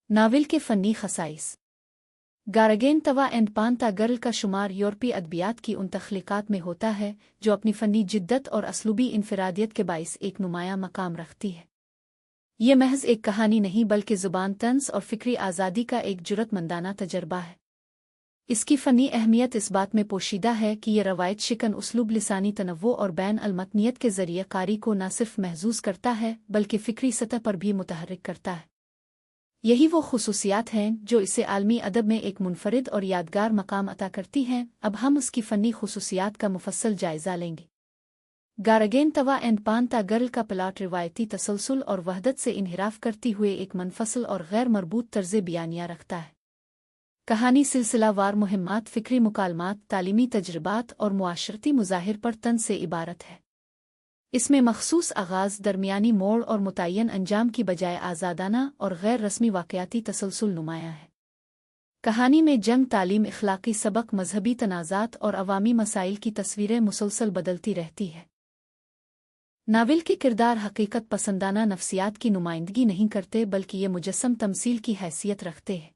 Novel के फ़नी खसाइस। Gargantua and Pantagruel का शुमार यूरोपीय अदबियात की उन तख्लीक़ात में होता है जो अपनी फ़नी जिद्दत और असलूबी इनफरादियत के बाइस एक नुमाया मकाम रखती है। ये महज एक कहानी नहीं बल्कि ज़ुबान तंज़ और फ़िक्री आज़ादी का एक जुरतमंदाना तजर्बा है। इसकी फ़नी अहमियत इस बात में पोशीदा है कि यह रवायत शिकन उसलूब लिसानी तनव्वु और बैन अलमतनियत के ज़रिए कारी को न सिर्फ महजूज़ करता है बल्कि फ़िक्री सतह पर भी मुतहर्रिक करता है। यही वो खुसूसियात हैं जो इसे आलमी अदब में एक मुनफरिद और यादगार मकाम अता करती हैं। अब हम उसकी फ़नी खुसूसियात का मुफस्सल जायज़ा लेंगे। गारगेन तवा एंड पांता गर्ल का प्लाट रिवायती तसलसल और वहदत से इन्हिराफ करती हुए एक मनफसल और गैर मरबूत तर्ज़ बयानिया रखता है। कहानी सिलसिलावार मुहिम्मात, फ़िक्री मुकालमात, तालीमी तजर्बात और मुआशरती मुज़ाहिर पर तंज़ से इबारत है। इसमें मखसूस आगाज़, दरमियानी मोड़ और मुतय्यन अंजाम की बजाय आज़ादाना और गैर रस्मी वाक़याती तसलसल नुमाया है। कहानी में जंग, तालीम, इखलाक़ी सबक, मजहबी तनाज़ात और अवामी मसाइल की तस्वीरें मुसलसल बदलती रहती है। नावल के किरदार हकीकत पसंदाना नफ्सियात की नुमाइंदगी नहीं करते बल्कि ये मुजस्सम तमसील की हैसियत रखते हैं।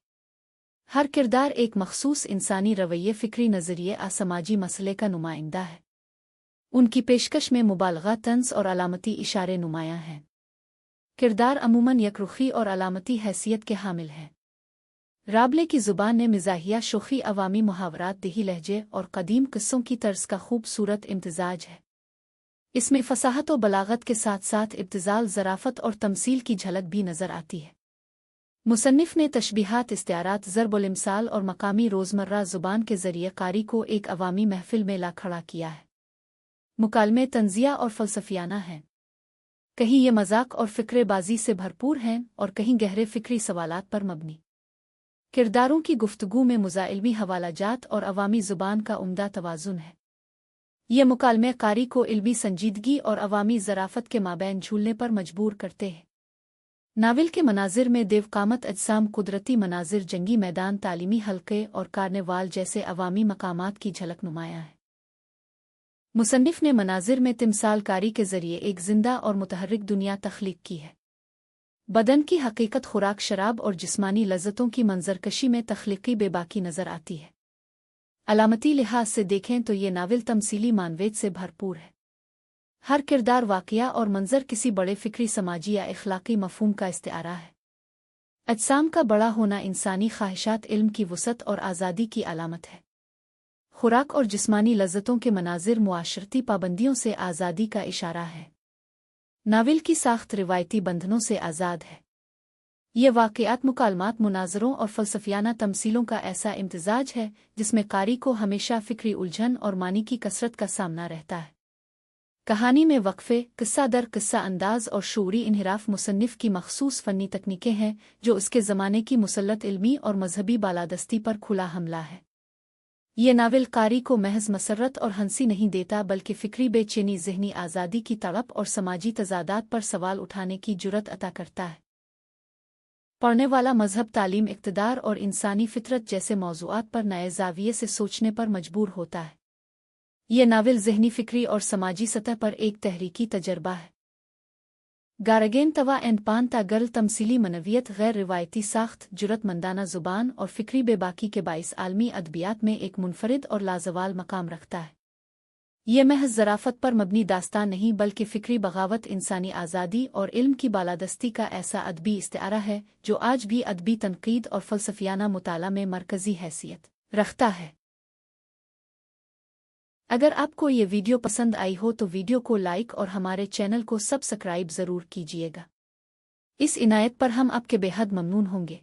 हर किरदार एक मखसूस इंसानी रवैये, फ़िक्री नज़रिए, असमाजी मसले का नुमाइंदा है। उनकी पेशकश में मुबालगा, तंज़ और अलामती इशारे नुमायां हैं। किरदार अमूमन यकरुखी और अलामती हैसियत के हामिल हैं। राबले की ज़ुबान ने मिज़ाहिया, शोखी, अवामी मुहावरात, देही लहजे और कदीम किस्सों की तर्ज का खूबसूरत इम्तिजाज है। इसमें फसाहत व बलागत के साथ साथ इब्तिज़ाल, ज़राफ़त और तमसील की झलक भी नज़र आती है। मुसन्निफ़ ने तशबीहात, इस्तिआरात, ज़रब-उल-इम्साल और मकामी रोज़मर्रा ज़ुबान के ज़रिए कारी को एक अवामी महफ़िल में ला खड़ा किया है। मुकालमे तंज़िया और फ़लसफ़ियाना हैं। कहीं ये मज़ाक और फ़िक्रेबाज़ी से भरपूर हैं और कहीं गहरे फ़िक्री सवालात पर मबनी। किरदारों की गुफ्तगू में मुज़ाइलमी हवालाजात और अवामी ज़ुबान का उम्दा तवाज़ुन है। ये मुकालमे कारी को इल्मी संजीदगी और अवामी ज़राफ़त के माबैन झूलने पर मजबूर करते हैं। नावल के मनाज़िर में देवकामत अजसाम, कुदरती मनाज़िर, जंगी मैदान, तालीमी हल्के और कार्निवाल जैसे अवामी मकामात की झलक नुमायां है। मुसन्निफ़ ने मनाज़िर में तिमसाल कारी के ज़रिए एक ज़िंदा और मुतहर्रिक दुनिया तख्लीक की है। बदन की हकीकत, खुराक, शराब और जिस्मानी लज़्ज़तों की मंजरकशी में तख्लीकी बेबाकी नज़र आती है। अलामती लिहाज से देखें तो ये नावल तमसीली मानवेद से भरपूर है। हर किरदार, वाक़या और मंज़र किसी बड़े फ़िक्री, समाजी या इख़लाक़ी मफ़हूम का इस्तिआरा है। अजसाम का बड़ा होना इंसानी ख्वाहिशात, इल्म की वुसअत और आज़ादी की अलामत है। खुराक और जिस्मानी लज़्ज़तों के मनाज़िर मुआशरती पाबंदियों से आज़ादी का इशारा है। नावल की साख्त रिवायती बंधनों से आज़ाद है। ये वाक़यात, मुकालमात, मुनाज़रों और फ़लसफ़ियाना तमसीलों का ऐसा इम्तिज़ाज है जिसमें कारी को हमेशा फ़िक्री उलझन और मानी की कसरत का सामना रहता है। कहानी में वक्फ़े, किस्सा दर किस्सा अंदाज़ और शूरी इन्हिराफ मुसन्निफ़ की मखसूस फ़नी तकनीकें हैं जो उसके ज़माने की मुसल्लत इल्मी और मजहबी बालादस्ती पर खुला हमला है। ये नावल कारी को महज मसर्रत और हंसी नहीं देता बल्कि फ़िक्री बेचैनी, ज़हनी आज़ादी की तड़प और समाजी तज़ादात पर सवाल उठाने की जुर्रत अता करता है। पढ़ने वाला मजहब, तालीम, इक़्तिदार और इंसानी फ़ितरत जैसे मौज़ूआत पर नए ज़ाविये से सोचने पर मजबूर होता है। ये नावल ज़हनी, फ़िक्री और समाजी सतह पर एक तहरीकी तजर्बा है। गारगेन तवा एंड पांता गर्ल तमसीली मनवियत, गैर रिवायती साख्त, जुरतमंदाना ज़ुबान और फ़िक्री बेबाकी के बाइस आलमी अदबियात में एक मुनफरिद और लाजवाल मकाम रखता है। ये महज ज़राफ़त पर मबनी दास्तान नहीं बल्कि फ़िक्री बगावत, इंसानी आज़ादी और इल्म की बालादस्ती का ऐसा अदबी इस्तिआरा है जो आज भी अदबी तनक़ीद और फ़लसफ़ियाना मुताला में मरकज़ी हैसियत रखता है। अगर आपको ये वीडियो पसंद आई हो तो वीडियो को लाइक और हमारे चैनल को सब्सक्राइब ज़रूर कीजिएगा। इस इनायत पर हम आपके बेहद ममनून होंगे।